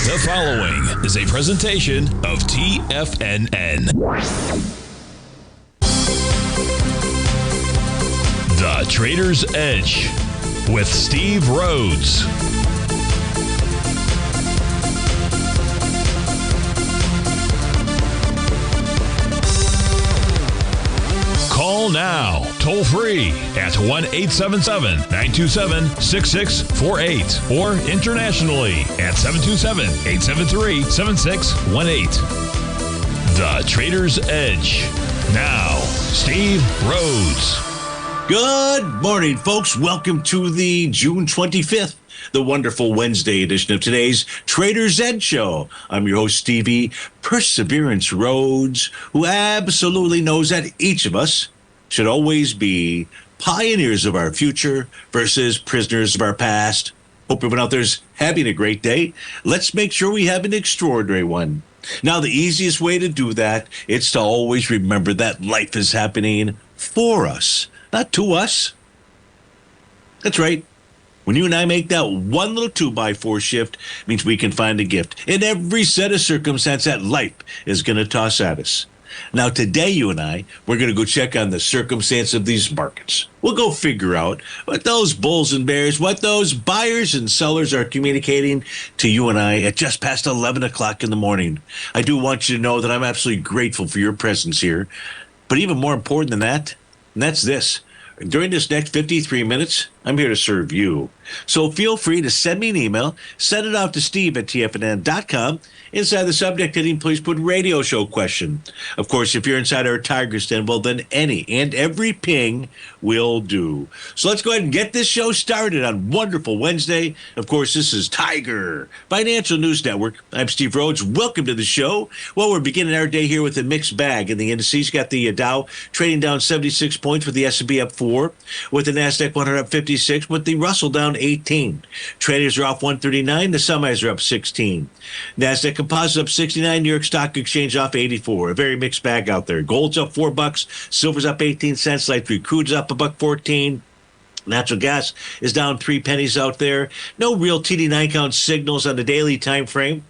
The following is a presentation of TFNN. The Trader's Edge with Steve Rhodes. Call now, toll free at 1-877-927-6648 or internationally at 727-873-7618. The Trader's Edge. Now, Steve Rhodes. Good morning, folks. Welcome to the June 25th, the wonderful Wednesday edition of today's Trader's Edge Show. I'm your host, Stevie Perseverance Rhodes, who absolutely knows that each of us should always be pioneers of our future versus prisoners of our past. Hope everyone out there's having a great day. Let's make sure we have an extraordinary one. Now, the easiest way to do that is to always remember that life is happening for us, not to us. That's right. When you and I make that one little 2x4 shift, it means we can find a gift in every set of circumstance that life is going to toss at us. Now, today, you and I, we're going to go check on the circumstance of these markets. We'll go figure out what those bulls and bears, what those buyers and sellers are communicating to you and I at just past 11 o'clock in the morning. I do want you to know that I'm absolutely grateful for your presence here. But even more important than that, and that's this. During this next 53 minutes, I'm here to serve you. So feel free to send me an email. Send it out to steve@tfnn.com. Inside the subject heading, please put radio show question. Of course, if you're inside our Tigers Den, well, then any and every ping will do. So let's go ahead and get this show started on wonderful Wednesday. Of course, this is Tiger Financial News Network. I'm Steve Rhodes. Welcome to the show. Well, we're beginning our day here with a mixed bag. In the indices, got the Dow trading down 76 points with the S&P up 4, with the NASDAQ 100 up 56, with the Russell down 18. Traders are off 139. The semis are up 16. NASDAQ Composite up 69. New York Stock Exchange off 84. A very mixed bag out there. Gold's up $4. Silver's up 18 cents. Light sweet crude's up $1.14. Natural gas is down 3 pennies out there. No real TD9 count signals on the daily time frame.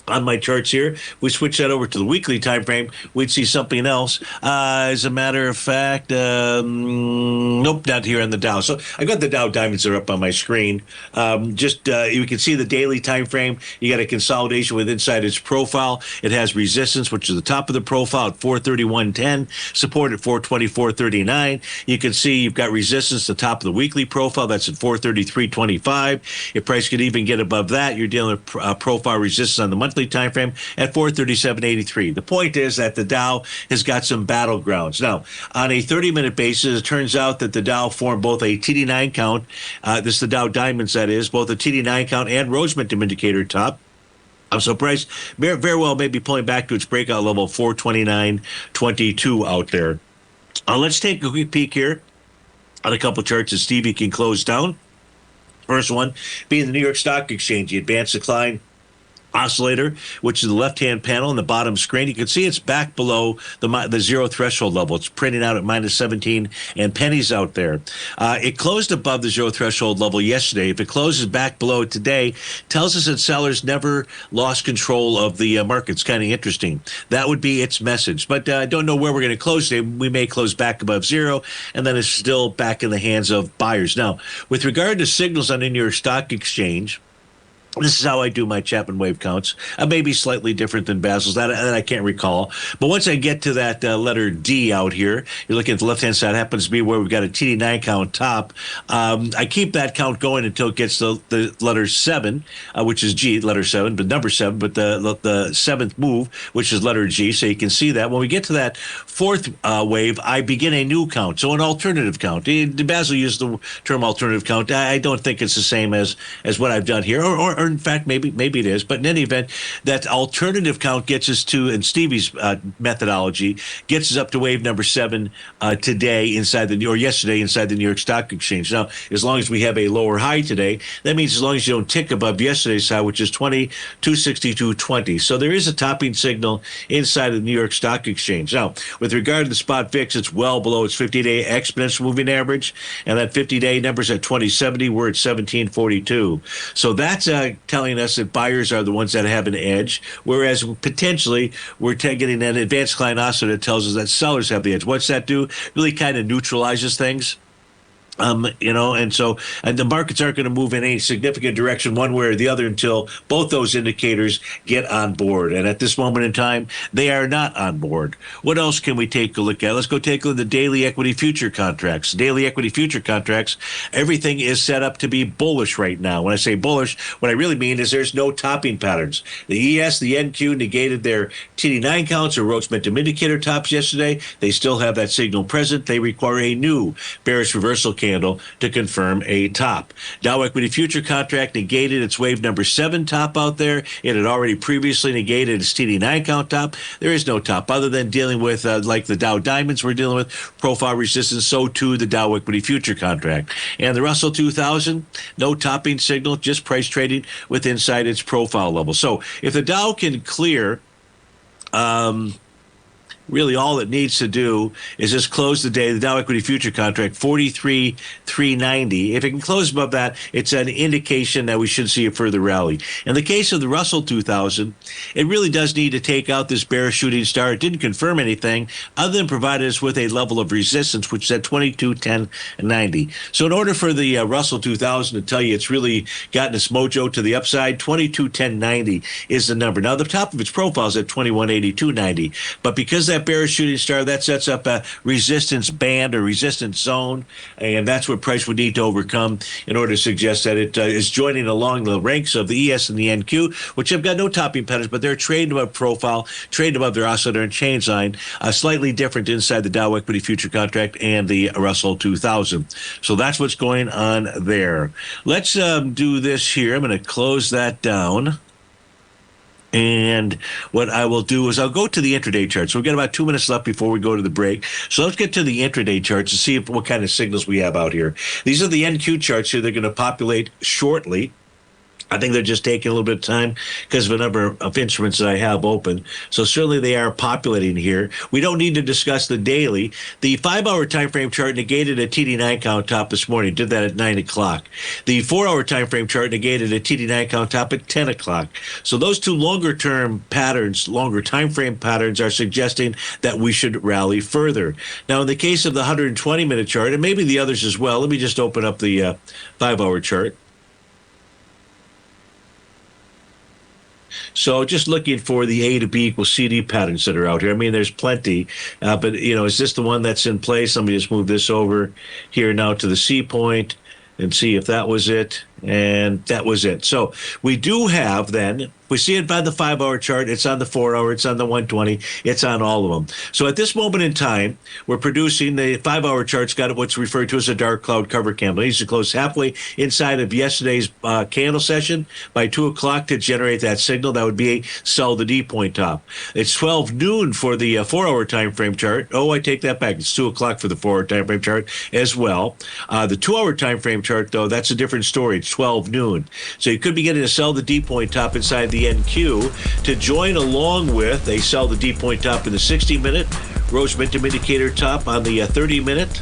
On my charts here, we switch that over to the weekly time frame, we'd see something else. As a matter of fact, nope, not here on the Dow. So I got the Dow diamonds are up on my screen. You can see the daily time frame. You got a consolidation with inside its profile. It has resistance, which is the top of the profile at 431.10, support at 424.39. You can see you've got resistance at the top of the weekly profile. That's at 433.25. If price could even get above that, you're dealing with profile resistance on the monthly time frame at 437.83. The point is that the Dow has got some battlegrounds. Now, on a 30-minute basis, it turns out that the Dow formed both a TD9 count, this is the Dow Diamonds, that is, both a TD9 count and Rhodes Momentum Indicator top. So price very well may be pulling back to its breakout level 429.22 out there. Let's take a quick peek here on a couple charts that Stevie can close down. First one being the New York Stock Exchange, the advanced decline oscillator, which is the left-hand panel in the bottom screen. You can see it's back below the zero threshold level. It's printing out at minus 17 and pennies out there. It closed above the zero threshold level yesterday. If it closes back below it today, tells us that sellers never lost control of the market. It's kind of interesting. That would be its message. But I don't know where we're going to close today. We may close back above zero, and then it's still back in the hands of buyers. Now, with regard to signals on the New York Stock Exchange, this is how I do my Chapman wave counts. Maybe slightly different than Basil's. That I can't recall. But once I get to that letter D out here, you're looking at the left-hand side. It happens to be where we've got a TD9 count top. I keep that count going until it gets to the letter 7, which is G, letter 7, but number 7, but the seventh move, which is letter G. So you can see that. When we get to that fourth wave, I begin a new count, so an alternative count. Basil used the term alternative count. I don't think it's the same as what I've done here, or in fact, maybe it is. But in any event, that alternative count gets us to, in Stevie's methodology, gets us up to wave number 7 today yesterday inside the New York Stock Exchange. Now, as long as we have a lower high today, that means as long as you don't tick above yesterday's high, which is 262.20. So there is a topping signal inside of the New York Stock Exchange. Now, with regard to the spot VIX, it's well below its 50-day exponential moving average, and that 50-day number's at 2070. We're at 1742. So that's telling us that buyers are the ones that have an edge, whereas potentially we're getting an advanced client oscillator that tells us that sellers have the edge. What's that do? Really kind of neutralizes things. And the markets aren't going to move in any significant direction one way or the other until both those indicators get on board. And at this moment in time, they are not on board. What else can we take a look at? Let's go take a look at the daily equity future contracts. Daily equity future contracts, everything is set up to be bullish right now. When I say bullish, what I really mean is there's no topping patterns. The ES, the NQ negated their TD9 counts or Rhodes momentum indicator tops yesterday. They still have that signal present. They require a new bearish reversal candle to confirm a top. Dow equity future contract negated its wave number 7 top out there. It had already previously negated its TD9 count top. There is no top other than dealing with, like the Dow diamonds we're dealing with, profile resistance, so too the Dow equity future contract. And the Russell 2000, no topping signal, just price trading with inside its profile level. So if the Dow can clear, really all it needs to do is just close the day, the Dow equity future contract, 43,390. If it can close above that, it's an indication that we should see a further rally. In the case of the Russell 2000, it really does need to take out this bearish shooting star. It didn't confirm anything other than provide us with a level of resistance, which is at 22,1090. So in order for the Russell 2000 to tell you it's really gotten its mojo to the upside, 22,1090 is the number. Now, the top of its profile is at 2182.90, but because that bearish shooting star, that sets up a resistance band or resistance zone, and that's what price would need to overcome in order to suggest that it is joining along the ranks of the ES and the NQ, which have got no topping patterns, but they're trading above profile, trading above their oscillator and change line, slightly different inside the Dow equity future contract and the Russell 2000. So that's what's going on there. Let's do this here. I'm going to close that down. And what I will do is I'll go to the intraday chart. So we've got about 2 minutes left before we go to the break. So let's get to the intraday charts to see what kind of signals we have out here. These are the NQ charts here. They're going to populate shortly. I think they're just taking a little bit of time because of a number of instruments that I have open. So certainly they are populating here. We don't need to discuss the daily. The 5-hour time frame chart negated a TD9 count top this morning. Did that at 9 o'clock. The 4-hour time frame chart negated a TD9 count top at 10 o'clock. So those two longer term patterns, longer time frame patterns are suggesting that we should rally further. Now, in the case of the 120-minute chart, and maybe the others as well, let me just open up the 5-hour chart. So just looking for the A to B equals CD patterns that are out here. I mean, there's plenty, but, is this the one that's in place? Let me just move this over here now to the C point and see if that was it. And that was it. So we do have then, we see it by the 5-hour chart. It's on the 4-hour. It's on the 120. It's on all of them. So at this moment in time, we're producing the 5-hour chart's got what's referred to as a dark cloud cover candle. It needs to close halfway inside of yesterday's candle session by 2 o'clock to generate that signal. That would be a sell the D point top. It's 12 noon for the 4-hour time frame chart. Oh, I take that back. It's 2 o'clock for the 4-hour time frame chart as well. The 2-hour time frame chart, though, that's a different story. It's 12 noon. So you could be getting a sell the D point top inside the NQ to join along with a sell the D point top in the 60-minute, Rhodes momentum indicator top on the 30-minute.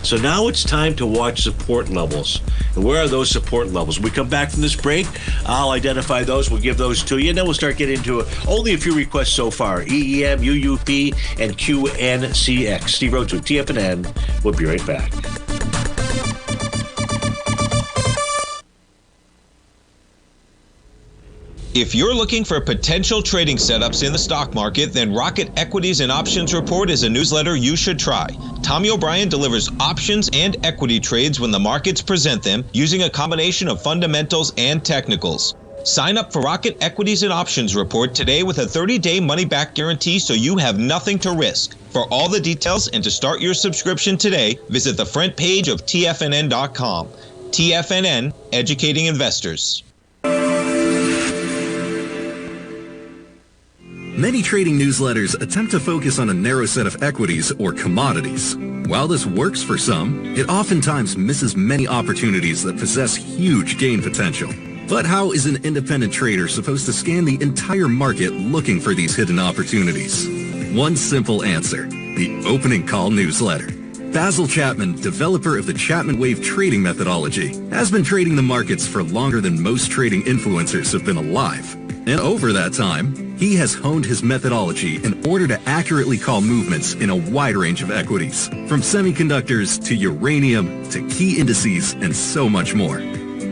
So now it's time to watch support levels. And where are those support levels? When we come back from this break, I'll identify those. We'll give those to you. And then we'll start getting into only a few requests so far. EEM, UUP, and QNCX. Steve Rhodes with TFNN. We'll be right back. If you're looking for potential trading setups in the stock market, then Rocket Equities and Options Report is a newsletter you should try. Tommy O'Brien delivers options and equity trades when the markets present them using a combination of fundamentals and technicals. Sign up for Rocket Equities and Options Report today with a 30-day money-back guarantee so you have nothing to risk. For all the details and to start your subscription today, visit the front page of TFNN.com. TFNN, educating investors. Many trading newsletters attempt to focus on a narrow set of equities or commodities. While this works for some, it oftentimes misses many opportunities that possess huge gain potential. But how is an independent trader supposed to scan the entire market looking for these hidden opportunities? One simple answer: the Opening Call newsletter. Basil Chapman, developer of the Chapman Wave trading methodology, has been trading the markets for longer than most trading influencers have been alive. And over that time, he has honed his methodology in order to accurately call movements in a wide range of equities, from semiconductors to uranium to key indices and so much more.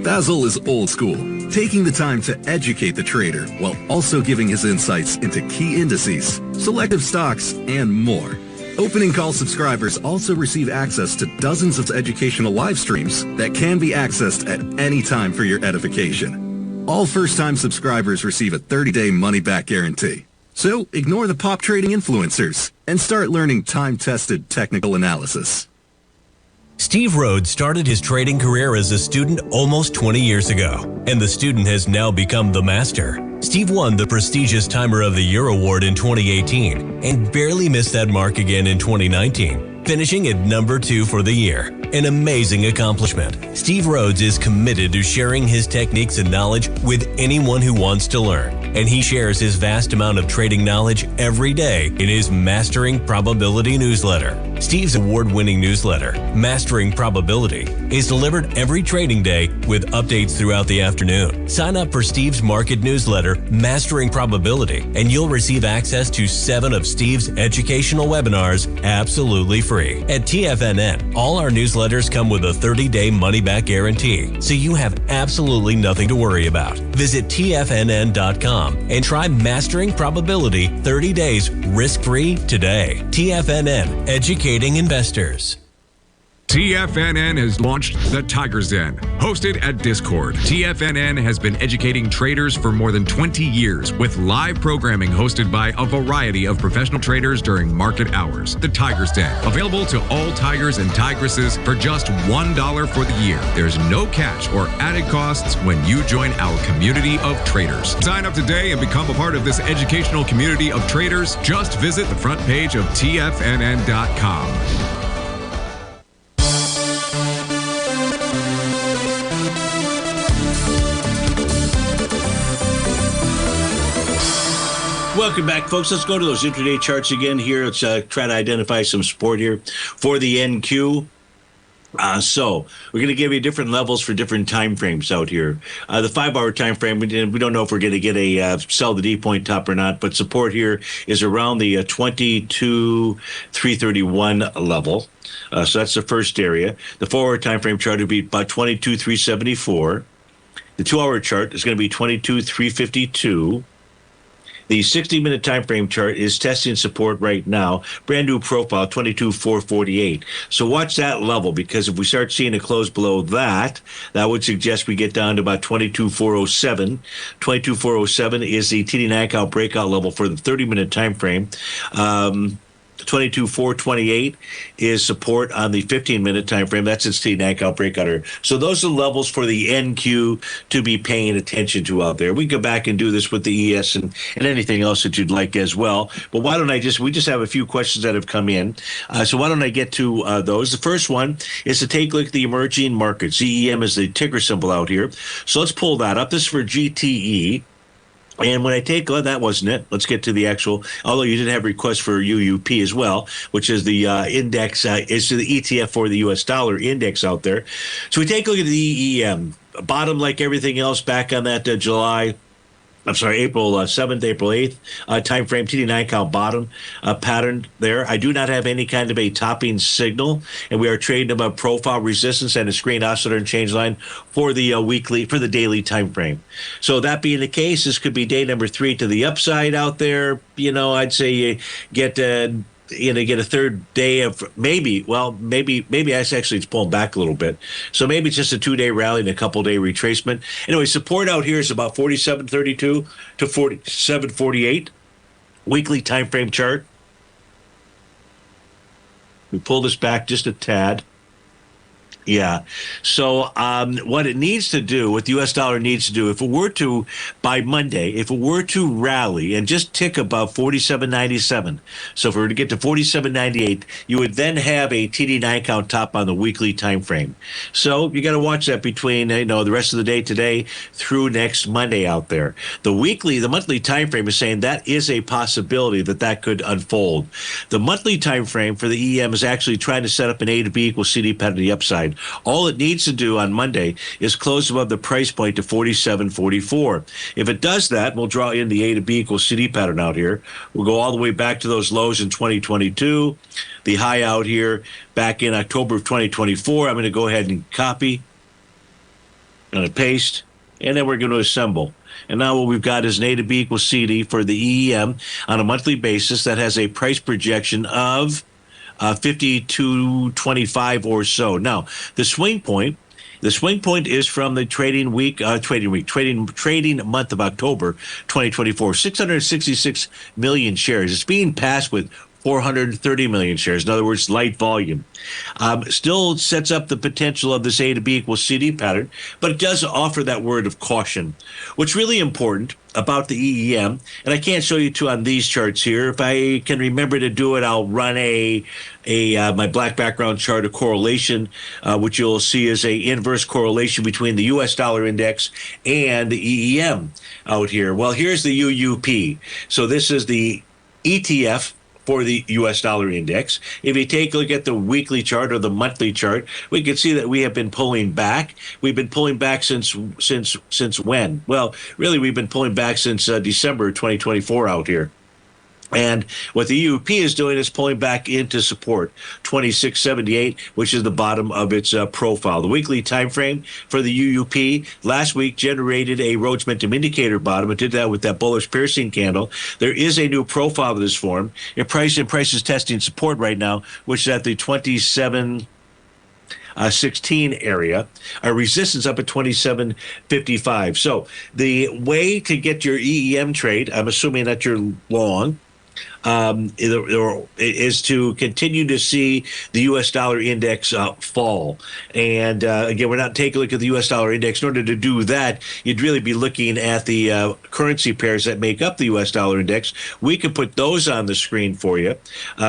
Basil is old school, taking the time to educate the trader while also giving his insights into key indices, selective stocks, and more. Opening call subscribers also receive access to dozens of educational live streams that can be accessed at any time for your edification. All first-time subscribers receive a 30-day money-back guarantee. So ignore the pop trading influencers and start learning time-tested technical analysis. Steve Rhodes started his trading career as a student almost 20 years ago, and the student has now become the master. Steve won the prestigious Timer of the Year award in 2018 and barely missed that mark again in 2019, finishing at number 2 for the year. An amazing accomplishment. Steve Rhodes is committed to sharing his techniques and knowledge with anyone who wants to learn, and he shares his vast amount of trading knowledge every day in his Mastering Probability newsletter. Steve's award-winning newsletter, Mastering Probability, is delivered every trading day with updates throughout the afternoon. Sign up for Steve's market newsletter, Mastering Probability, and you'll receive access to 7 of Steve's educational webinars absolutely free. At TFNN, all our newsletters come with a 30-day money-back guarantee, so you have absolutely nothing to worry about. Visit TFNN.com and try Mastering Probability 30 days risk-free today. TFNN, educating investors. TFNN has launched The Tiger's Den. Hosted at Discord, TFNN has been educating traders for more than 20 years with live programming hosted by a variety of professional traders during market hours. The Tiger's Den, available to all tigers and tigresses for just $1 for the year. There's no catch or added costs when you join our community of traders. Sign up today and become a part of this educational community of traders. Just visit the front page of TFNN.com. Welcome back, folks. Let's go to those intraday charts again here. Let's try to identify some support here for the NQ. So we're going to give you different levels for different time frames out here. The 5-hour time frame, we don't know if we're going to get a sell the D point top or not, but support here is around the 22,331 level. So that's the first area. The 4-hour time frame chart would be about 22,374. The 2-hour chart is going to be 22,352. The 60-minute time frame chart is testing support right now. Brand new profile, 22,448. So watch that level, because if we start seeing a close below that, that would suggest we get down to about 22,407. 22,407 is the TD knockout breakout level for the 30-minute time frame. 22,428 is support on the 15-minute time frame. That's its TD knockout breakout. So those are the levels for the NQ to be paying attention to out there. We can go back and do this with the ES and anything else that you'd like as well. But why don't we just have a few questions that have come in. So why don't I get to those? The first one is to take a look at the emerging markets. ZEM is the ticker symbol out here. So let's pull that up. This is for GTE. And when I take, that wasn't it. Let's get to the actual, although you did have requests for UUP as well, which is the index, is the ETF for the U.S. dollar index out there. So we take a look at the EEM. Bottom, like everything else, back on that April 7th, April 8th time frame, TD9 count bottom pattern there. I do not have any kind of a topping signal, and we are trading about profile resistance and a screen oscillator and change line for the daily time frame. So that being the case, this could be day number 3 to the upside out there. I'd say you get a third day of maybe actually it's pulling back a little bit. So maybe it's just a 2-day rally and a couple-day retracement. Anyway, support out here is about 47.32 to 47.48. Weekly time frame chart. We pull this back just a tad. Yeah. So what it needs to do, what the U.S. dollar needs to do, if it were to, by Monday, if it were to rally and just tick above 47.97, so if we were to get to 47.98, you would then have a TD9 count top on the weekly time frame. So you got to watch that between, the rest of the day today through next Monday out there. The monthly time frame is saying that is a possibility that could unfold. The monthly time frame for the EM is actually trying to set up an A to B equals CD pattern to the upside. All it needs to do on Monday is close above the price point to 47.44. If it does that, we'll draw in the A to B equals CD pattern out here. We'll go all the way back to those lows in 2022. The high out here back in October of 2024. I'm going to go ahead and copy. I'm going to paste. And then we're going to assemble. And now what we've got is an A to B equals CD for the EEM on a monthly basis that has a price projection of 52.25 or so. Now, the swing point is from the trading month of October 2024. 666 million shares. It's being passed with 430 million shares. In other words, light volume. Still sets up the potential of this A to B equals CD pattern, but it does offer that word of caution. What's really important about the EEM, and I can't show you two on these charts here. If I can remember to do it, I'll run my black background chart of correlation, which you'll see is a inverse correlation between the U.S. dollar index and the EEM out here. Well, here's the UUP. So this is the ETF for the U.S. dollar index. If you take a look at the weekly chart or the monthly chart, we can see that we have been pulling back. We've been pulling back since when? Well, really, we've been pulling back since December 2024 out here. And what the UUP is doing is pulling back into support, 2678, which is the bottom of its profile. The weekly time frame for the UUP last week generated a Rhodes Momentum Indicator bottom. It did that with that bullish piercing candle. There is a new profile of this form. Price is testing support right now, which is at the 2716 area, a resistance up at 2755. So the way to get your EEM trade, I'm assuming that you're long, is to continue to see the U.S. dollar index fall. And again, we're not taking a look at the U.S. dollar index. In order to do that, you'd really be looking at the currency pairs that make up the U.S. dollar index. We can put those on the screen for you.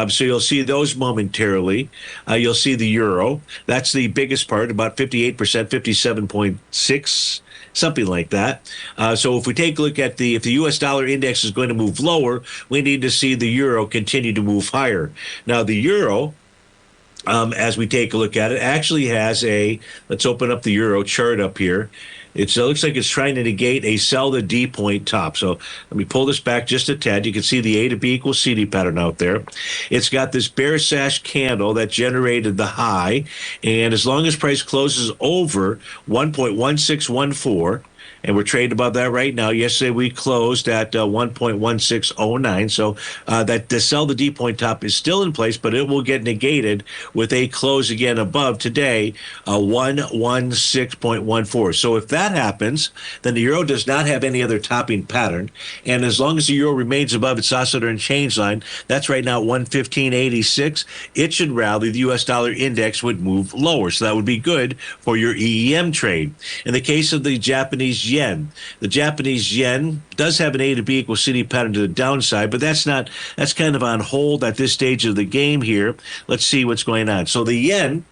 So you'll see those momentarily. You'll see the euro. That's the biggest part, about 58%, 57.6. Something like that. So if we take a look at if the U.S. dollar index is going to move lower, we need to see the euro continue to move higher. Now, the euro, as we take a look at it, actually has let's open up the euro chart up here. It looks like it's trying to negate a sell the D point top. So let me pull this back just a tad. You can see the A to B equals CD pattern out there. It's got this bear sash candle that generated the high. And as long as price closes over 1.1614, and we're trading above that right now. Yesterday we closed at 1.1609. So that the sell the D point top is still in place, but it will get negated with a close again above today, 116.14. So if that happens, then the euro does not have any other topping pattern. And as long as the euro remains above its oscillator and change line, that's right now at 115.86, it should rally. The U.S. dollar index would move lower. So that would be good for your EEM trade. In the case of the Japanese yen. The Japanese yen does have an A to B equals CD pattern to the downside, but that's kind of on hold at this stage of the game here. Let's see what's going on. So the yen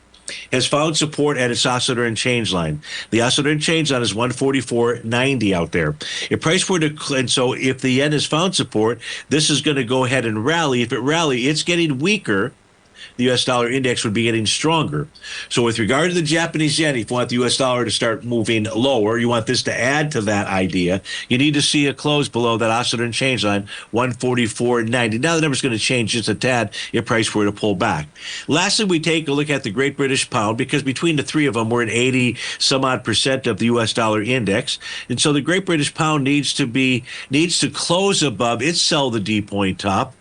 has found support at its oscillator and change line. The oscillator and change line is 144.90 out there. If price were to, and so if the yen has found support, this is going to go ahead and rally. If it rally, it's getting weaker. The U.S. dollar index would be getting stronger. So with regard to the Japanese yen, if you want the U.S. dollar to start moving lower, you want this to add to that idea, you need to see a close below that oscillator and change line, 144.90. Now the number's going to change just a tad if price were to pull back. Lastly, we take a look at the Great British Pound, because between the three of them, we're at 80-some-odd% of the U.S. dollar index. And so the Great British Pound needs to close above its sell the D point top,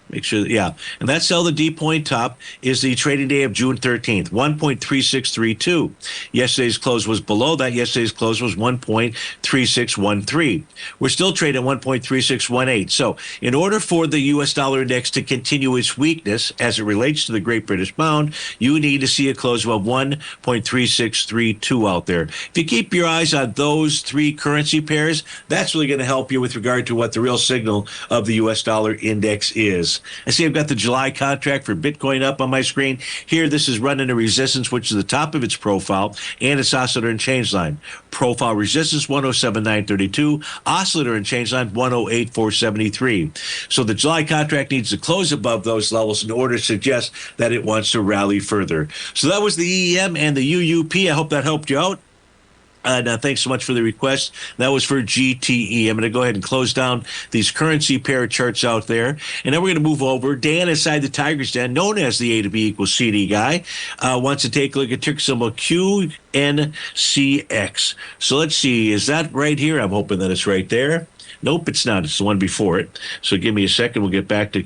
Make sure yeah. And that sell the D point top is the trading day of June 13th, 1.3632. Yesterday's close was below that. Yesterday's close was 1.3613. We're still trading at 1.3618. So in order for the U.S. dollar index to continue its weakness as it relates to the Great British Pound, you need to see a close of 1.3632 out there. If you keep your eyes on those three currency pairs, that's really going to help you with regard to what the real signal of the U.S. dollar index is. I see I've got the July contract for Bitcoin up on my screen. Here, this is running a resistance, which is the top of its profile, and its oscillator and change line. Profile resistance, 107.932. Oscillator and change line, 108.473. So the July contract needs to close above those levels in order to suggest that it wants to rally further. So that was the EM and the UUP. I hope that helped you out. Thanks so much for the request. That was for GTE. I'm going to go ahead and close down these currency pair charts out there. And then we're going to move over. Dan inside the Tiger's Den, known as the A to B equals CD guy, wants to take a look at ticker symbol QNCX. So let's see. Is that right here? I'm hoping that it's right there. Nope, it's not. It's the one before it. So give me a second. We'll get back to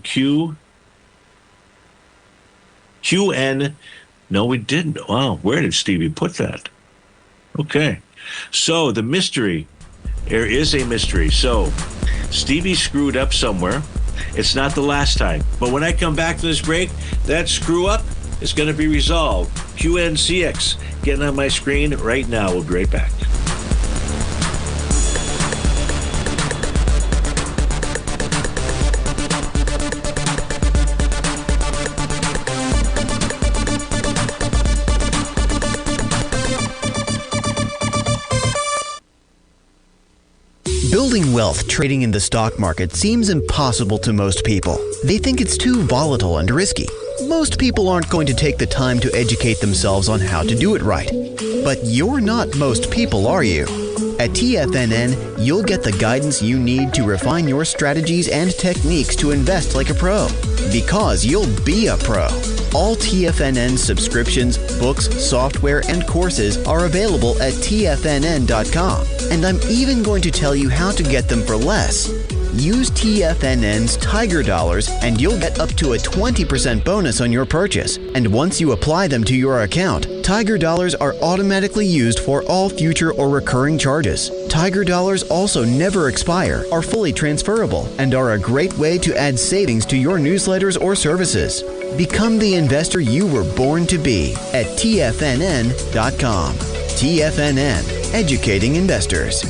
QN. No, we didn't. Wow, where did Stevie put that? Okay. So the mystery, there is a mystery. So Stevie screwed up somewhere. It's not the last time. But when I come back to this break, that screw up is going to be resolved. QNCX getting on my screen right now. We'll be right back. Building wealth trading in the stock market seems impossible to most people. They think it's too volatile and risky. Most people aren't going to take the time to educate themselves on how to do it right. But you're not most people, are you? At TFNN, you'll get the guidance you need to refine your strategies and techniques to invest like a pro. Because you'll be a pro. All TFNN subscriptions, books, software, and courses are available at TFNN.com. And I'm even going to tell you how to get them for less. Use TFNN's Tiger Dollars and you'll get up to a 20% bonus on your purchase. And once you apply them to your account, Tiger Dollars are automatically used for all future or recurring charges. Tiger Dollars also never expire, are fully transferable, and are a great way to add savings to your newsletters or services. Become the investor you were born to be at TFNN.com. TFNN, educating investors.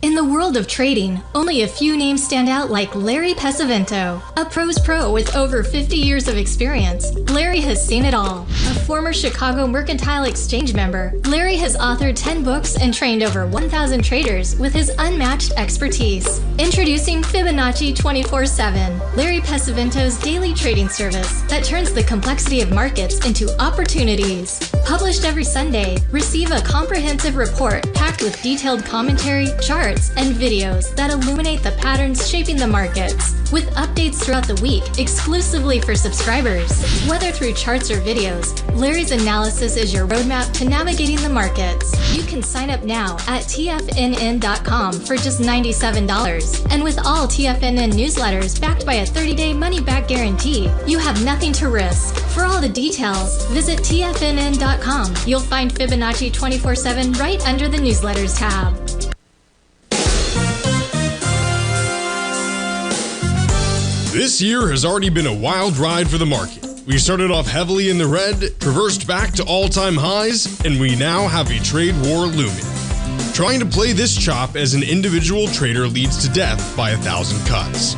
In the world of trading, only a few names stand out like Larry Pesavento. A pro's pro with over 50 years of experience, Larry has seen it all. A former Chicago Mercantile Exchange member, Larry has authored 10 books and trained over 1,000 traders with his unmatched expertise. Introducing Fibonacci 24/7, Larry Pesavento's daily trading service that turns the complexity of markets into opportunities. Published every Sunday, receive a comprehensive report packed with detailed commentary, charts, and videos that illuminate the patterns shaping the markets, with updates throughout the week exclusively for subscribers. Whether through charts or videos, Larry's analysis is your roadmap to navigating the markets. You can sign up now at TFNN.com for just $97. And with all TFNN newsletters backed by a 30-day money-back guarantee, you have nothing to risk. For all the details, visit TFNN.com. You'll find Fibonacci 24/7 right under the newsletters tab. This year has already been a wild ride for the market. We started off heavily in the red, traversed back to all-time highs, and we now have a trade war looming. Trying to play this chop as an individual trader leads to death by 1,000 cuts.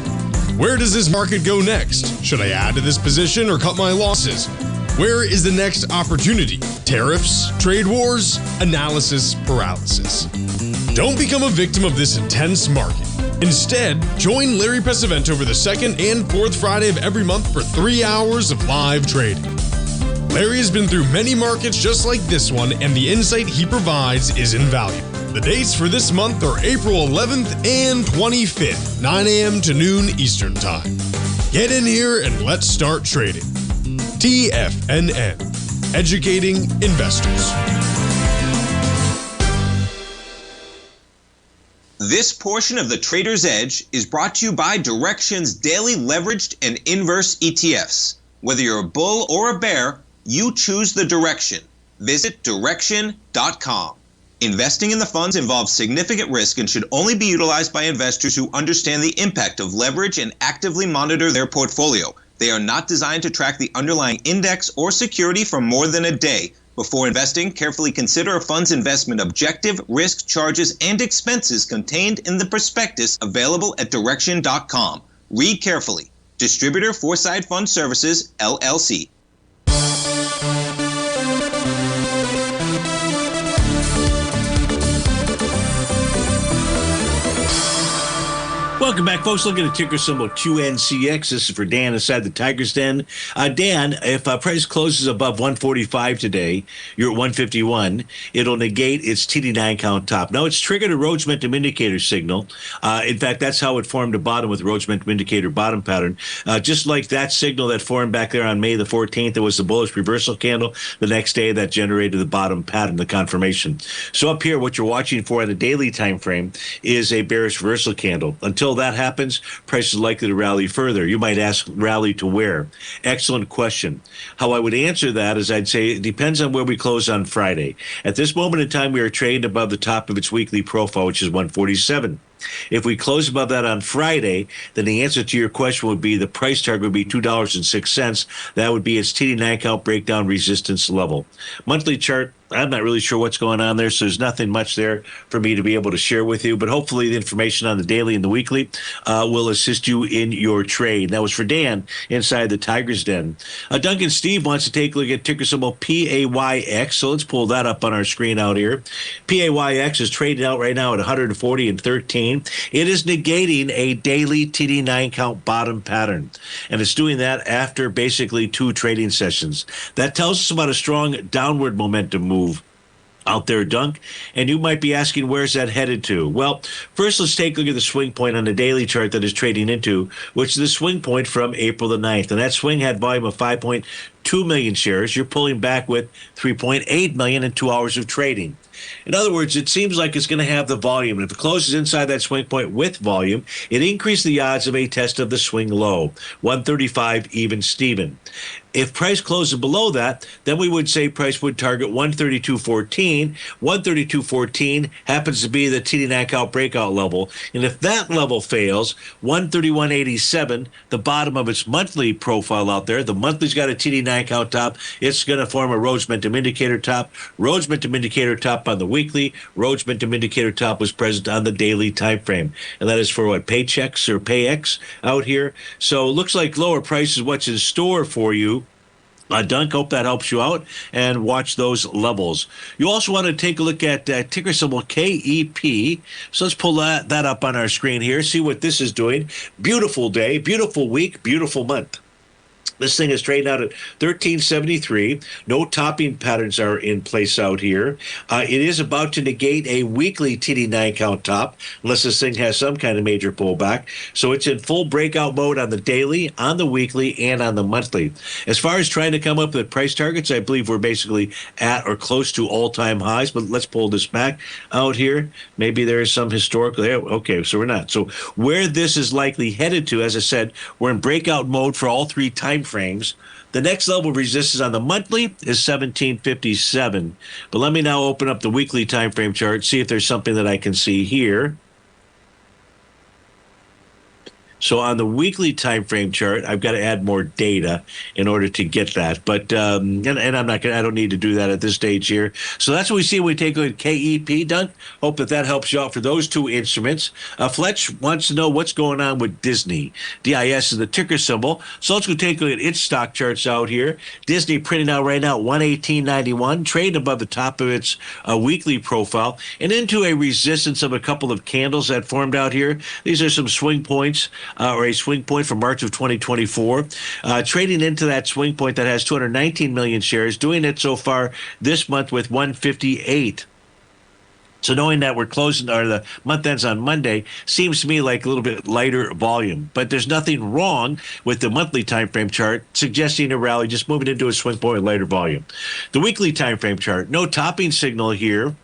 Where does this market go next? Should I add to this position or cut my losses? Where is the next opportunity? Tariffs? Trade wars? Analysis paralysis. Don't become a victim of this intense market. Instead, join Larry Pesavento over the second and fourth Friday of every month for 3 hours of live trading. Larry has been through many markets just like this one, and the insight he provides is invaluable. The dates for this month are April 11th and 25th, 9 a.m. to noon Eastern Time. Get in here and let's start trading. TFNN, educating investors. This portion of the Trader's Edge is brought to you by Direxion's daily leveraged and inverse ETFs. Whether you're a bull or a bear, you choose the direction. Visit Direxion.com. Investing in the funds involves significant risk and should only be utilized by investors who understand the impact of leverage and actively monitor their portfolio. They are not designed to track the underlying index or security for more than a day. Before investing, carefully consider a fund's investment objective, risk, charges, and expenses contained in the prospectus available at Direxion.com. Read carefully. Distributor Foreside Fund Services, LLC. Welcome back, folks. Looking at ticker symbol QNCX. This is for Dan inside the Tiger's Den. Dan, if price closes above 145 today, you're at 151. It'll negate its TD9 count top. Now, it's triggered a Rhodes Momentum Indicator signal. In fact, that's how it formed a bottom with Rhodes Momentum Indicator bottom pattern. Just like that signal that formed back there on May the 14th, it was the bullish reversal candle. The next day, that generated the bottom pattern, the confirmation. So up here, what you're watching for on the daily time frame is a bearish reversal candle. Until that happens, price is likely to rally further. You might ask, rally to where? Excellent question. How I would answer that is I'd say it depends on where we close on Friday. At this moment in time, we are trading above the top of its weekly profile, which is 147. If we close above that on Friday, then the answer to your question would be the price target would be $2.06. That would be its TD9 count breakdown resistance level. Monthly chart, I'm not really sure what's going on there, so there's nothing much there for me to be able to share with you. But hopefully the information on the daily and the weekly will assist you in your trade. That was for Dan inside the Tiger's Den. Duncan Steve wants to take a look at ticker symbol PAYX. So let's pull that up on our screen out here. PAYX is traded out right now at 140.13. It is negating a daily TD9 count bottom pattern. And it's doing that after basically 2 trading sessions. That tells us about a strong downward momentum move out there, Dunk. And you might be asking, where's that headed to? Well, first let's take a look at the swing point on the daily chart that is trading into, which is the swing point from April the 9th. And that swing had volume of 5.2 million shares. You're pulling back with 3.8 million in 2 hours of trading. In other words, it seems like it's going to have the volume. And if it closes inside that swing point with volume, it increases the odds of a test of the swing low, 135 even Steven. If price closes below that, then we would say price would target 132.14. 132.14 happens to be the TD knockout breakout level. And if that level fails, 131.87, the bottom of its monthly profile out there, the monthly's got a TD knockout top. It's going to form a Rhodes Momentum Indicator top. Rhodes Momentum Indicator top on the weekly. Rhodes Momentum Indicator top was present on the daily time frame. And that is for what? Paychecks or PayX out here. So it looks like lower price is what's in store for you. Dunk, hope that helps you out, and watch those levels. You also want to take a look at ticker symbol KEP. So let's pull that up on our screen here, see what this is doing. Beautiful day, beautiful week, beautiful month. This thing is trading out at 1373. No topping patterns are in place out here. It is about to negate a weekly TD9 count top, unless this thing has some kind of major pullback. So it's in full breakout mode on the daily, on the weekly, and on the monthly. As far as trying to come up with price targets, I believe we're basically at or close to all-time highs. But let's pull this back out here. Maybe there is some historical. Okay, so we're not. So where this is likely headed to, as I said, we're in breakout mode for all 3 time frames. The next level of resistance on the monthly is 1757. But let me now open up the weekly time frame chart, see if there's something that I can see here. So on the weekly time frame chart, I've got to add more data in order to get that. But and I'm not gonna. I don't need to do that at this stage here. So that's what we see when we take a look at KEP. Dunk. Hope that helps you out for those 2 instruments. Fletch wants to know what's going on with Disney. DIS is the ticker symbol. So let's go take a look at its stock charts out here. Disney printing out right now 118.91, trading above the top of its weekly profile and into a resistance of a couple of candles that formed out here. These are some swing points. Or a swing point from March of 2024, trading into that swing point that has 219 million shares, doing it so far this month with 158. So knowing that we're closing, or the month ends on Monday, seems to me like a little bit lighter volume. But there's nothing wrong with the monthly time frame chart suggesting a rally, just moving into a swing point with lighter volume. The weekly time frame chart, no topping signal here.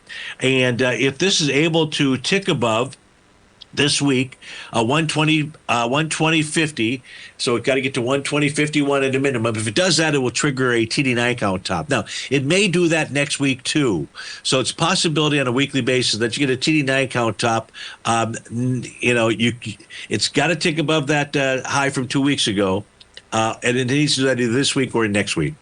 And if this is able to tick above this week, 120.50. So it got to get to 120.51 at a minimum. If it does that, it will trigger a TD9 count top. Now, it may do that next week too. So it's a possibility on a weekly basis that you get a TD9 count top. It's got to tick above that high from 2 weeks ago. And it needs to do that either this week or next week.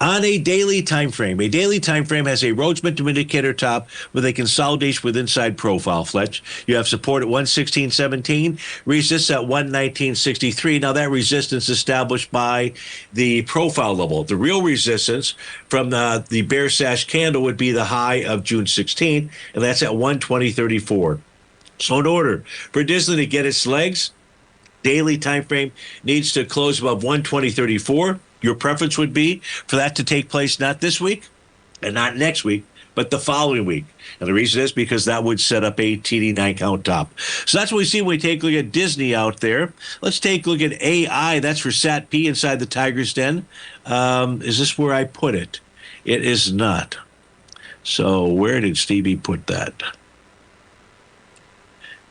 On a daily time frame has a Rhodes momentum indicator top with a consolidation with inside profile, Fletch. You have support at 116.17, resistance at 119.63. Now that resistance established by the profile level. The real resistance from the bear sash candle would be the high of June 16th, and that's at 120.34. So in order for Disney to get its legs, daily time frame needs to close above 120.34. Your preference would be for that to take place not this week and not next week, but the following week. And the reason is because that would set up a TD9 count top. So that's what we see when we take a look at Disney out there. Let's take a look at AI. That's for SAT-P inside the Tiger's Den. Is this where I put it? It is not. So where did Stevie put that?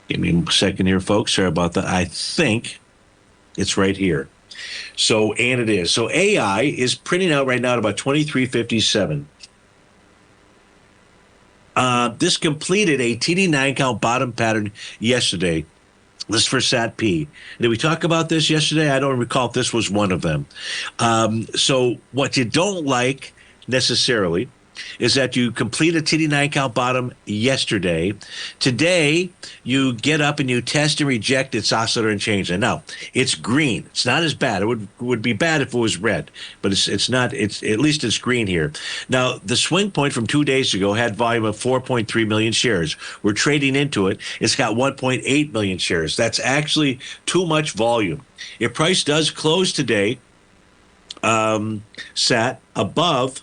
Give me a second here, folks. Sorry about that. I think it's right here. So, and it is. So AI is printing out right now at about 23.57. This completed a TD9 count bottom pattern yesterday. This is for SAT-P. Did we talk about this yesterday? I don't recall if this was one of them. So what you don't like necessarily is that you complete a TD9 count bottom yesterday. Today, you get up and you test and reject its oscillator and change. And now, it's green. It's not as bad. It would be bad if it was red, but it's not. It's at least it's green here. Now, the swing point from 2 days ago had volume of 4.3 million shares. We're trading into it. It's got 1.8 million shares. That's actually too much volume. If price does close today, sat above.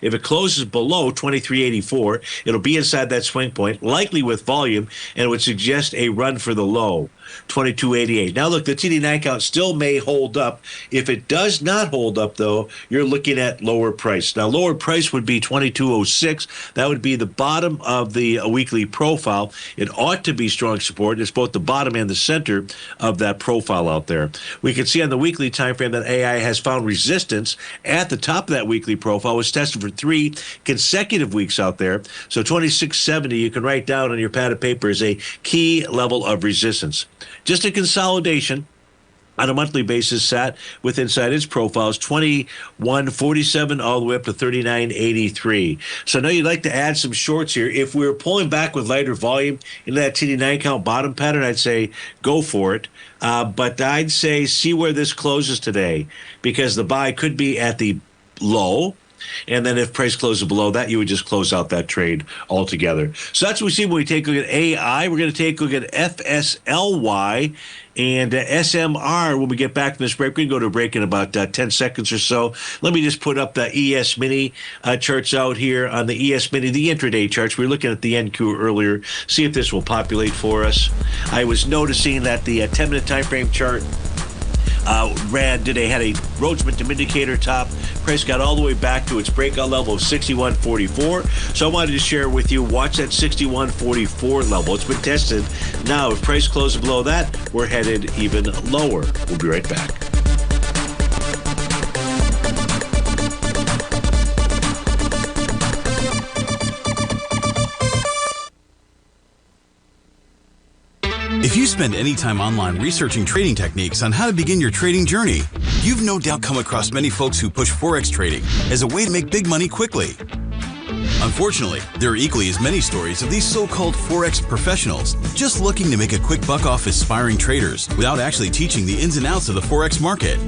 If it closes below 23.84, it'll be inside that swing point, likely with volume, and it would suggest a run for the low, 22.88. Now, look, the TD9 count still may hold up. If it does not hold up, though, you're looking at lower price. Now, lower price would be 22.06. That would be the bottom of the weekly profile. It ought to be strong support. It's both the bottom and the center of that profile out there. We can see on the weekly time frame that AI has found resistance at the top of that weekly profile. Was tested for 3 consecutive weeks out there. So 26.70 you can write down on your pad of paper is a key level of resistance. Just a consolidation on a monthly basis sat with inside its profiles 21.47 all the way up to 39.83. So I know you'd like to add some shorts here. If we were pulling back with lighter volume into that TD9 count bottom pattern, I'd say go for it. But I'd say see where this closes today, because the buy could be at the low. And then if price closes below that, you would just close out that trade altogether. So that's what we see when we take a look at AI. We're going to take a look at FSLY and SMR when we get back from this break. We're going to go to a break in about 10 seconds or so. Let me just put up the ES Mini charts out here on the ES Mini, the intraday charts. We were looking at the NQ earlier. See if this will populate for us. I was noticing that the 10-minute time frame chart had a Rhodes momentum indicator top. Price got all the way back to its breakout level of 61.44. So I wanted to share with you, watch that 61.44 level. It's been tested. Now, if price closes below that, we're headed even lower. We'll be right back. If you spend any time online researching trading techniques on how to begin your trading journey, you've no doubt come across many folks who push Forex trading as a way to make big money quickly. Unfortunately, there are equally as many stories of these so-called Forex professionals just looking to make a quick buck off aspiring traders without actually teaching the ins and outs of the Forex market.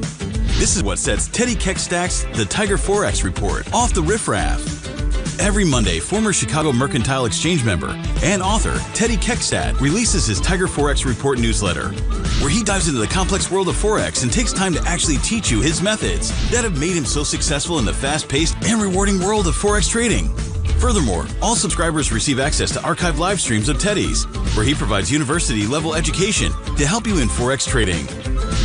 This is what sets Teddy Keckstack's The Tiger Forex Report off the riffraff. Every Monday, former Chicago Mercantile Exchange member and author Teddy Keckstack releases his Tiger Forex Report newsletter, where he dives into the complex world of Forex and takes time to actually teach you his methods that have made him so successful in the fast-paced and rewarding world of Forex trading. Furthermore, all subscribers receive access to archived live streams of Teddy's, where he provides university-level education to help you in Forex trading.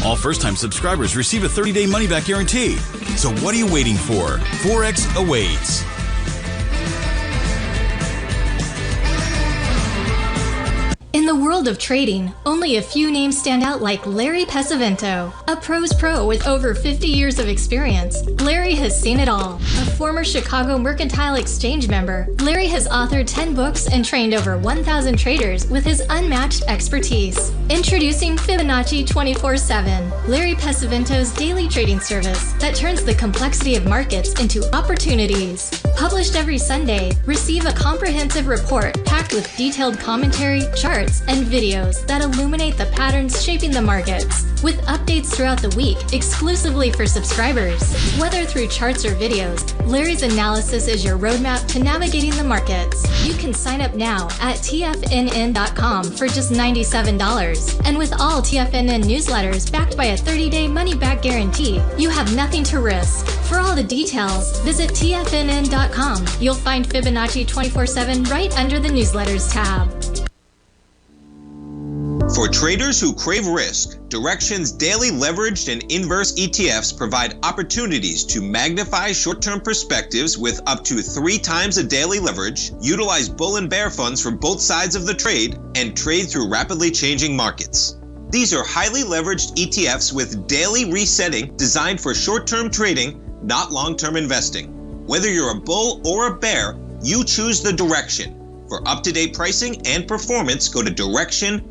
All first-time subscribers receive a 30-day money-back guarantee. So what are you waiting for? Forex awaits. In In the world of trading, only a few names stand out like Larry Pesavento, a pros pro with over 50 years of experience. Larry has seen it all. A former Chicago Mercantile Exchange member, Larry has authored 10 books and trained over 1,000 traders with his unmatched expertise. Introducing Fibonacci 24/7, Larry Pesavento's daily trading service that turns the complexity of markets into opportunities. Published every Sunday, receive a comprehensive report packed with detailed commentary, charts, and videos that illuminate the patterns shaping the markets, with updates throughout the week exclusively for subscribers. Whether through charts or videos, Larry's analysis is your roadmap to navigating the markets. You can sign up now at TFNN.com for just $97. And with all TFNN newsletters backed by a 30-day money-back guarantee, you have nothing to risk. For all the details, visit TFNN.com. You'll find Fibonacci 24/7 right under the newsletters tab. For traders who crave risk, Direxion's daily leveraged and inverse ETFs provide opportunities to magnify short-term perspectives with up to 3 times a daily leverage, utilize bull and bear funds for both sides of the trade, and trade through rapidly changing markets. These are highly leveraged ETFs with daily resetting designed for short-term trading, not long-term investing. Whether you're a bull or a bear, you choose the Direxion. For up-to-date pricing and performance, go to Direxion.com.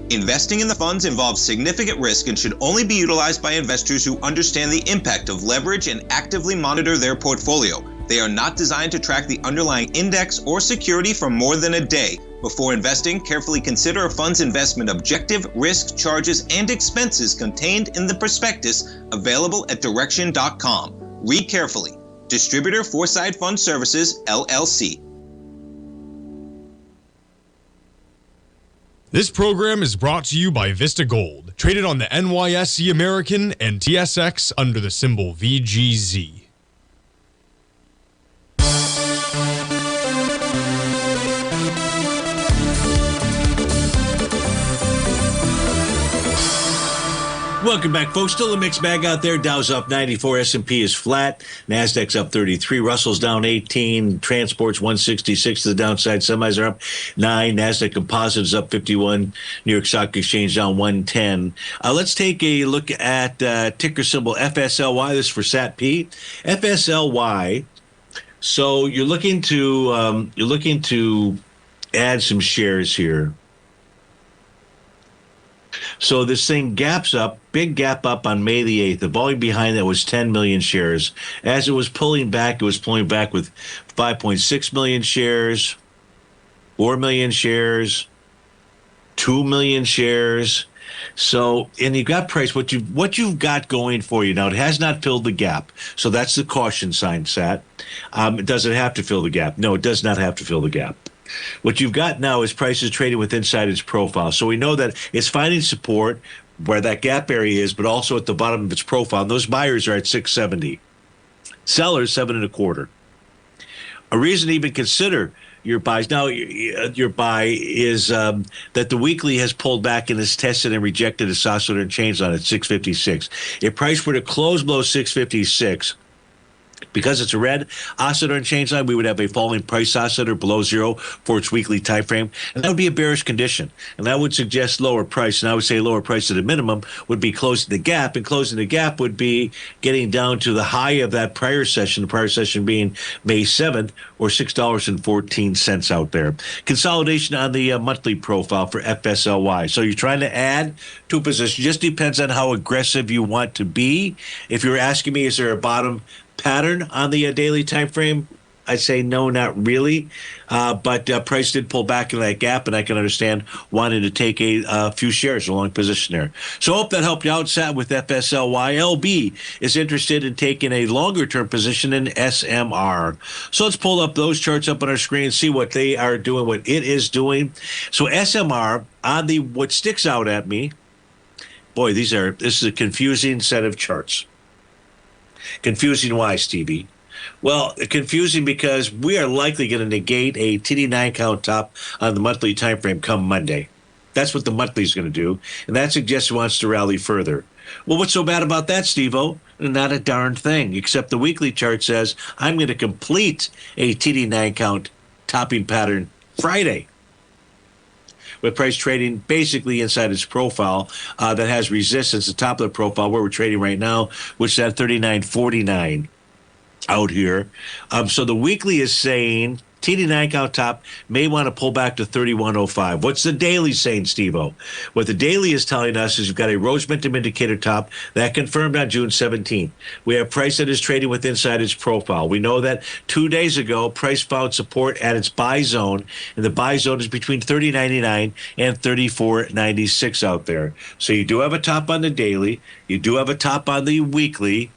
Investing in the funds involves significant risk and should only be utilized by investors who understand the impact of leverage and actively monitor their portfolio. They are not designed to track the underlying index or security for more than a day. Before investing, carefully consider a fund's investment objective, risk, charges, and expenses contained in the prospectus available at Direxion.com. Read carefully. Distributor Foreside Fund Services, LLC. This program is brought to you by Vista Gold, traded on the NYSE American and TSX under the symbol VGZ. Welcome back, folks. Still a mixed bag out there. Dow's up 94, S&P is flat, Nasdaq's up 33, Russell's down 18, transport's 166 to the downside, semis are up 9, Nasdaq Composite is up 51, New York Stock Exchange down 110. Let's take a look at ticker symbol FSLY. This is for SATP. FSLY. So you're looking to add some shares here. So this thing gaps up, big gap up on May the 8th. The volume behind that was 10 million shares. As it was pulling back with 5.6 million shares, 4 million shares, 2 million shares. So, and you've got price, what you've got going for you. Now, it has not filled the gap. So that's the caution sign, Sat. Does it have to fill the gap? No, it does not have to fill the gap. What you've got now is prices trading with inside its profile. So we know that it's finding support where that gap area is, but also at the bottom of its profile. And those buyers are at 670. Sellers, 7.25. A reason to even consider your buys. Now, your buy is that the weekly has pulled back and has tested and rejected its oscillator and change on it, 656. If price were to close below 656, because it's a red oscillator and change line, we would have a falling price oscillator below zero for its weekly time frame, and that would be a bearish condition, and that would suggest lower price. And I would say lower price at a minimum would be closing the gap, and closing the gap would be getting down to the high of that prior session, the prior session being May 7th, or $6.14 out there. Consolidation on the monthly profile for FSLY. So you're trying to add to a position. Just depends on how aggressive you want to be. If you're asking me, is there a bottom pattern on the daily time frame? I'd say no, not really. But price did pull back in that gap, and I can understand wanting to take a few shares, a long position there. So I hope that helped you out, Sat, with FSLY. LB is interested in taking a longer-term position in SMR. So let's pull up those charts up on our screen and see what they are doing, what it is doing. So SMR, on the what sticks out at me, boy, this is a confusing set of charts. Confusing why, Stevie? Well, confusing because we are likely going to negate a TD9 count top on the monthly time frame come Monday. That's what the monthly is going to do, and that suggests it wants to rally further. Well, what's so bad about that, Steve-O? Not a darn thing, except the weekly chart says I'm going to complete a TD9 count topping pattern Friday. with price trading basically inside its profile that has resistance at the top of the profile where we're trading right now, which is at 39.49 out here. So the weekly is saying TD9 count top may want to pull back to 31.05. What's the daily saying, Steve-O? What the daily is telling us is you've got a Rhodes momentum indicator top that confirmed on June 17th. We have price that is trading with inside its profile. We know that 2 days ago, price found support at its buy zone, and the buy zone is between 30.99 and 34.96 out there. So you do have a top on the daily. You do have a top on the weekly.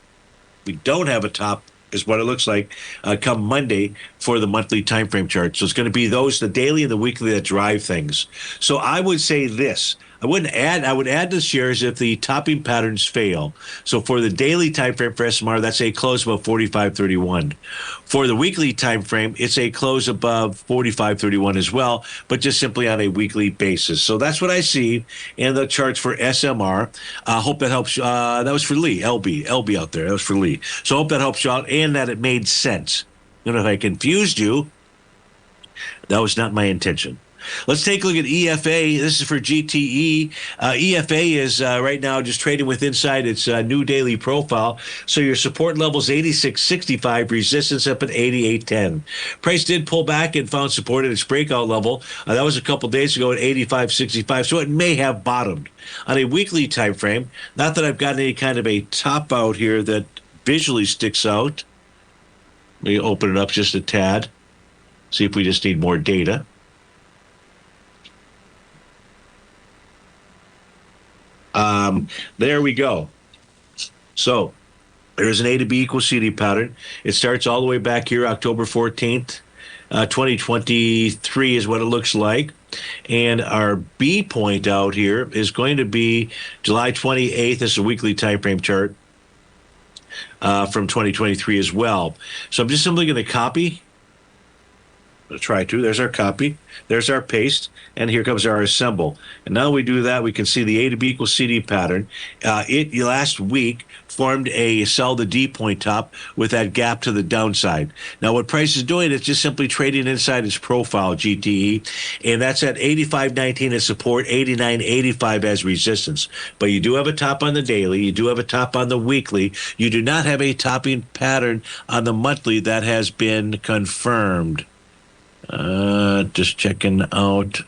We don't have a top, is what it looks like, come Monday for the monthly time frame chart. So it's going to be those, the daily and the weekly, that drive things. So I would say this. I would add the shares if the topping patterns fail. So for the daily time frame for SMR, that's a close above 45.31. For the weekly time frame, it's a close above 45.31 as well, but just simply on a weekly basis. So that's what I see in the charts for SMR. I hope that helps. That was for Lee, LB out there. That was for Lee. So I hope that helps you out and that it made sense. If I confused you, that was not my intention. Let's take a look at EFA. This is for GTE. EFA is right now just trading with inside its new daily profile. So your support level is 86.65, resistance up at 88.10. Price did pull back and found support at its breakout level. That was a couple days ago at 85.65, so it may have bottomed. On a weekly time frame, not that I've got any kind of a top out here that visually sticks out. Let me open it up just a tad, see if we just need more data. There we go. So there's an A to B equals CD pattern. It starts all the way back here, October 14th, 2023 is what it looks like. And our B point out here is going to be July 28th. This is a weekly time frame chart from 2023 as well. So I'm just simply going to copy. I'll try to. There's our copy. There's our paste. And here comes our assemble. And now we do that, we can see the A to B equals CD pattern. It last week formed a sell the D point top with that gap to the downside. Now what price is doing, it's just simply trading inside its profile, GTE. And that's at 85.19 as support, 89.85 as resistance. But you do have a top on the daily. You do have a top on the weekly. You do not have a topping pattern on the monthly that has been confirmed. Just checking out.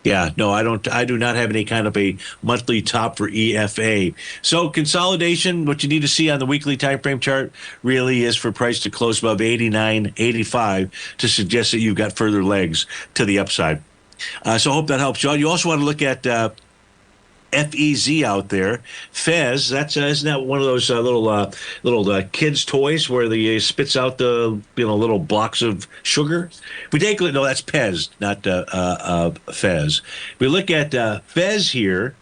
Yeah, no, I do not have any kind of a monthly top for EFA. So consolidation, what you need to see on the weekly time frame chart really is for price to close above 89.85 to suggest that you've got further legs to the upside. So I hope that helps you out. You also want to look at FEZ out there. Fez, isn't that one of those little kids' toys where they spits out the little blocks of sugar? If we take a look, no, that's Pez, not Fez. If we look at Fez here,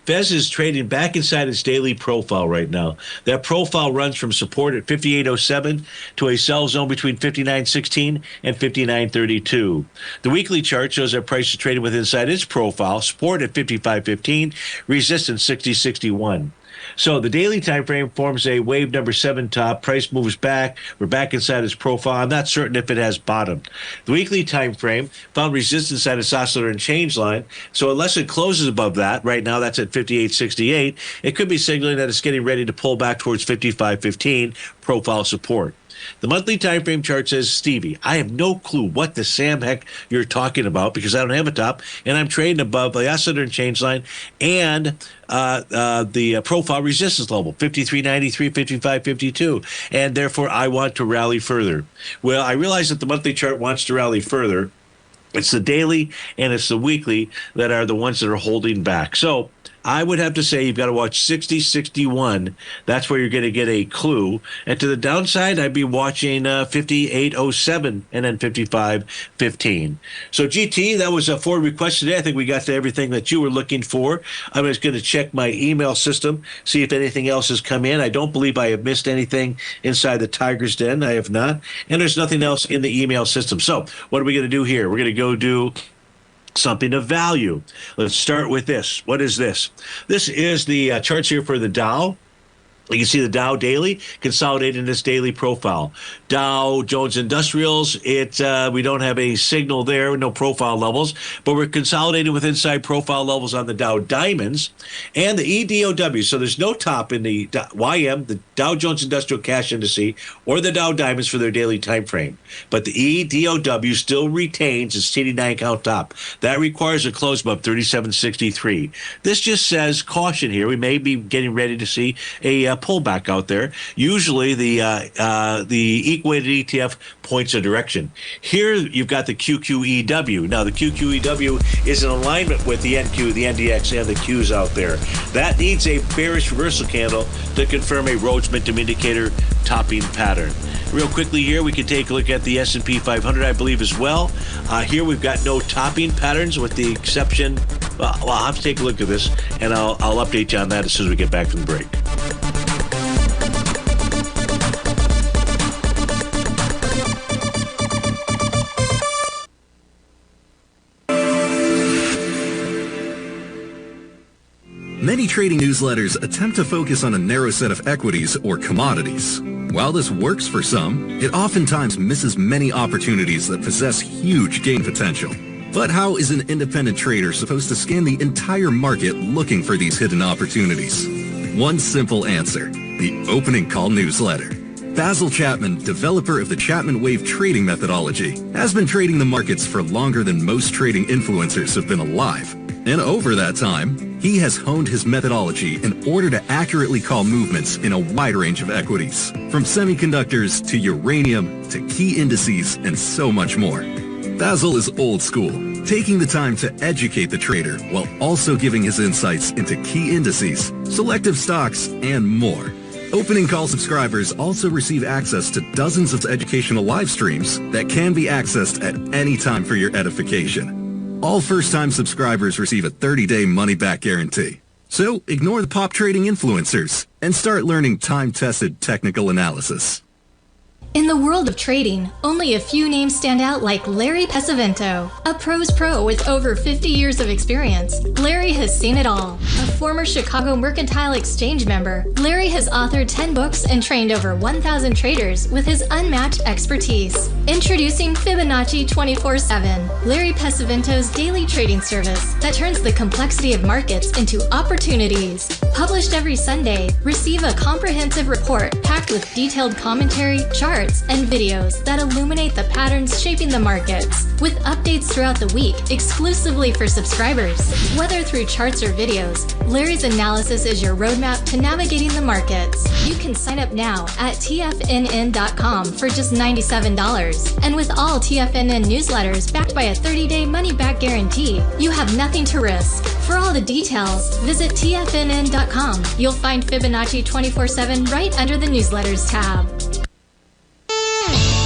Fez is trading back inside its daily profile right now. That profile runs from support at 58.07 to a sell zone between 59.16 and 59.32. The weekly chart shows that price is trading with inside its profile, support at 55.15, resistance 60.61. So the daily time frame forms a wave number 7 top. Price moves back. We're back inside its profile. I'm not certain if it has bottomed. The weekly time frame found resistance at its oscillator and change line. So unless it closes above that, right now that's at 58.68, it could be signaling that it's getting ready to pull back towards 55.15 profile support. The monthly time frame chart says, Stevie, I have no clue what the Sam heck you're talking about because I don't have a top, and I'm trading above the oscillator and change line and the profile resistance level, 53.93, 55.52, and therefore I want to rally further. Well, I realize that the monthly chart wants to rally further. It's the daily and it's the weekly that are the ones that are holding back. So I would have to say you've got to watch 60.61. That's where you're going to get a clue. And to the downside, I'd be watching 58.07 and then 55.15. So GT, that was 4 requests today. I think we got to everything that you were looking for. I'm just going to check my email system, see if anything else has come in. I don't believe I have missed anything inside the Tiger's Den. I have not. And there's nothing else in the email system. So what are we going to do here? We're going to go do something of value. Let's start with this. What is this? This is the charts here for the Dow. You can see the Dow daily consolidated in this daily profile. Dow Jones Industrials, we don't have a signal there, no profile levels, but we're consolidating with inside profile levels on the Dow Diamonds and the EDOW. So there's no top in the YM, the Dow Jones Industrial Cash Indice, or the Dow Diamonds for their daily time frame. But the EDOW still retains its TD9 count top. That requires a close above 37.63. This just says caution here. We may be getting ready to see a pullback out there. Usually the equated ETF points a direction. Here you've got the QQEW. Now the QQEW is in alignment with the NQ, the NDX, and the Qs out there. That needs a bearish reversal candle to confirm a Rhodes Momentum Indicator topping pattern. Real quickly here, we can take a look at the S&P 500, I believe, as well. Here we've got no topping patterns with the exception. Well, I'll have to take a look at this, and I'll update you on that as soon as we get back from the break. Many trading newsletters attempt to focus on a narrow set of equities or commodities. While this works for some, it oftentimes misses many opportunities that possess huge gain potential. But how is an independent trader supposed to scan the entire market looking for these hidden opportunities? One simple answer: the opening call newsletter. Basil Chapman, developer of the Chapman Wave trading methodology, has been trading the markets for longer than most trading influencers have been alive. And over that time, he has honed his methodology in order to accurately call movements in a wide range of equities, from semiconductors to uranium to key indices and so much more. Basil is old school, taking the time to educate the trader while also giving his insights into key indices, selective stocks, and more. Opening call subscribers also receive access to dozens of educational live streams that can be accessed at any time for your edification. All first-time subscribers receive a 30-day money-back guarantee. So ignore the pop trading influencers and start learning time-tested technical analysis. In the world of trading, only a few names stand out like Larry Pesavento, a pros pro with over 50 years of experience. Larry has seen it all. A former Chicago Mercantile Exchange member, Larry has authored 10 books and trained over 1,000 traders with his unmatched expertise. Introducing Fibonacci 24/7, Larry Pesavento's daily trading service that turns the complexity of markets into opportunities. Published every Sunday, receive a comprehensive report packed with detailed commentary, charts, and videos that illuminate the patterns shaping the markets, with updates throughout the week exclusively for subscribers. Whether through charts or videos, Larry's analysis is your roadmap to navigating the markets. You can sign up now at TFNN.com for just $97. And with all TFNN newsletters backed by a 30-day money-back guarantee, you have nothing to risk. For all the details, visit TFNN.com. You'll find Fibonacci 24/7 right under the newsletters tab.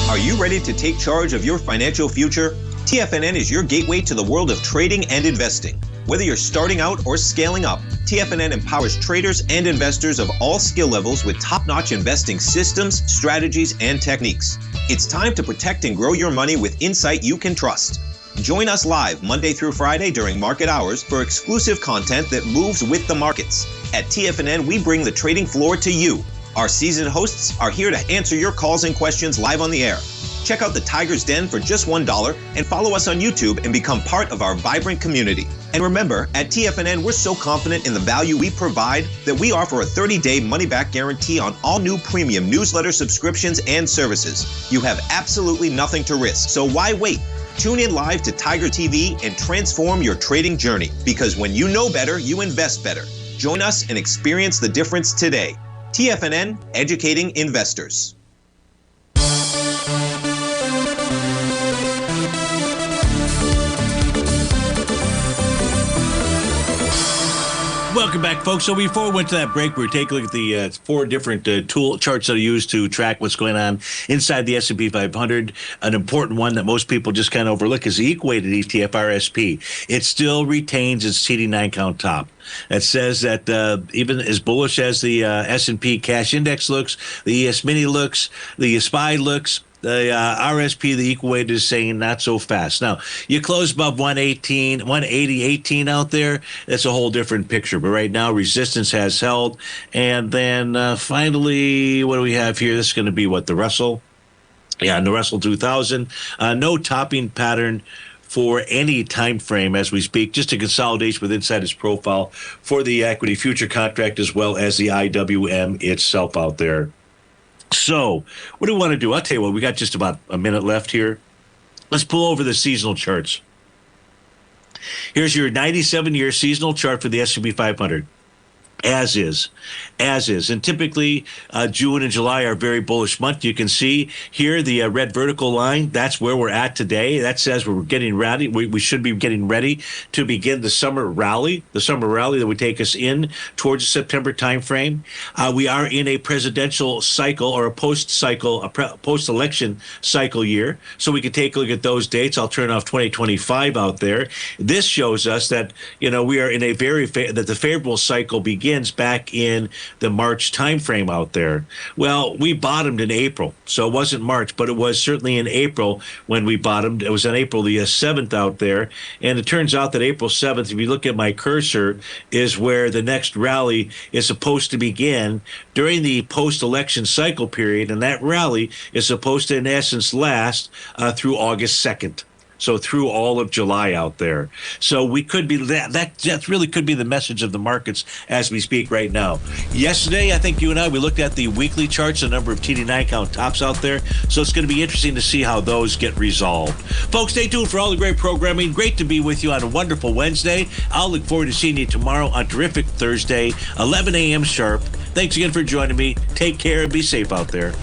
Are you ready to take charge of your financial future? TFNN is your gateway to the world of trading and investing. Whether you're starting out or scaling up, TFNN empowers traders and investors of all skill levels with top-notch investing systems, strategies, and techniques. It's time to protect and grow your money with insight you can trust. Join us live Monday through Friday during market hours for exclusive content that moves with the markets. At TFNN, we bring the trading floor to you. Our seasoned hosts are here to answer your calls and questions live on the air. Check out the Tiger's Den for just $1 and follow us on YouTube and become part of our vibrant community. And remember, at TFNN, we're so confident in the value we provide that we offer a 30-day money-back guarantee on all new premium newsletter subscriptions and services. You have absolutely nothing to risk, so why wait? Tune in live to Tiger TV and transform your trading journey, because when you know better, you invest better. Join us and experience the difference today. TFNN, educating investors. Welcome back, folks. So before we went to that break, we were taking a look at the 4 different tool charts that are used to track what's going on inside the S&P 500. An important one that most people just kind of overlook is the equated ETF RSP. It still retains its TD9 count top. That says that even as bullish as the S&P cash index looks, the ES mini looks, the SPY looks, The RSP, the equal weight, is saying not so fast. Now, you close above 118, 180.18 out there, that's a whole different picture. But right now, resistance has held. And then finally, what do we have here? This is going to be what, the Russell? Yeah, and the Russell 2000. No topping pattern for any time frame as we speak, just a consolidation with inside its profile for the equity future contract as well as the IWM itself out there. So what do we want to do? I'll tell you what, we got just about a minute left here. Let's pull over the seasonal charts. Here's your 97-year seasonal chart for the S&P 500. As is. And typically, June and July are very bullish months. You can see here the red vertical line. That's where we're at today. That says we're getting ready. We should be getting ready to begin the summer rally that would take us in towards the September timeframe. We are in a presidential cycle or a post-election cycle year. So we can take a look at those dates. I'll turn off 2025 out there. This shows us that, we are in a that the favorable cycle begins back in the March timeframe out there. Well, we bottomed in April, so it wasn't March, but it was certainly in April when we bottomed. It was on April the 7th out there, and it turns out that April 7th, if you look at my cursor, is where the next rally is supposed to begin during the post-election cycle period, and that rally is supposed to, in essence, last through August 2nd. So through all of July out there. So we could be that really could be the message of the markets as we speak right now. Yesterday, I think you and I, we looked at the weekly charts, the number of TD9 count tops out there. So it's going to be interesting to see how those get resolved. Folks, stay tuned for all the great programming. Great to be with you on a wonderful Wednesday. I'll look forward to seeing you tomorrow on terrific Thursday, 11 a.m. sharp. Thanks again for joining me. Take care and be safe out there.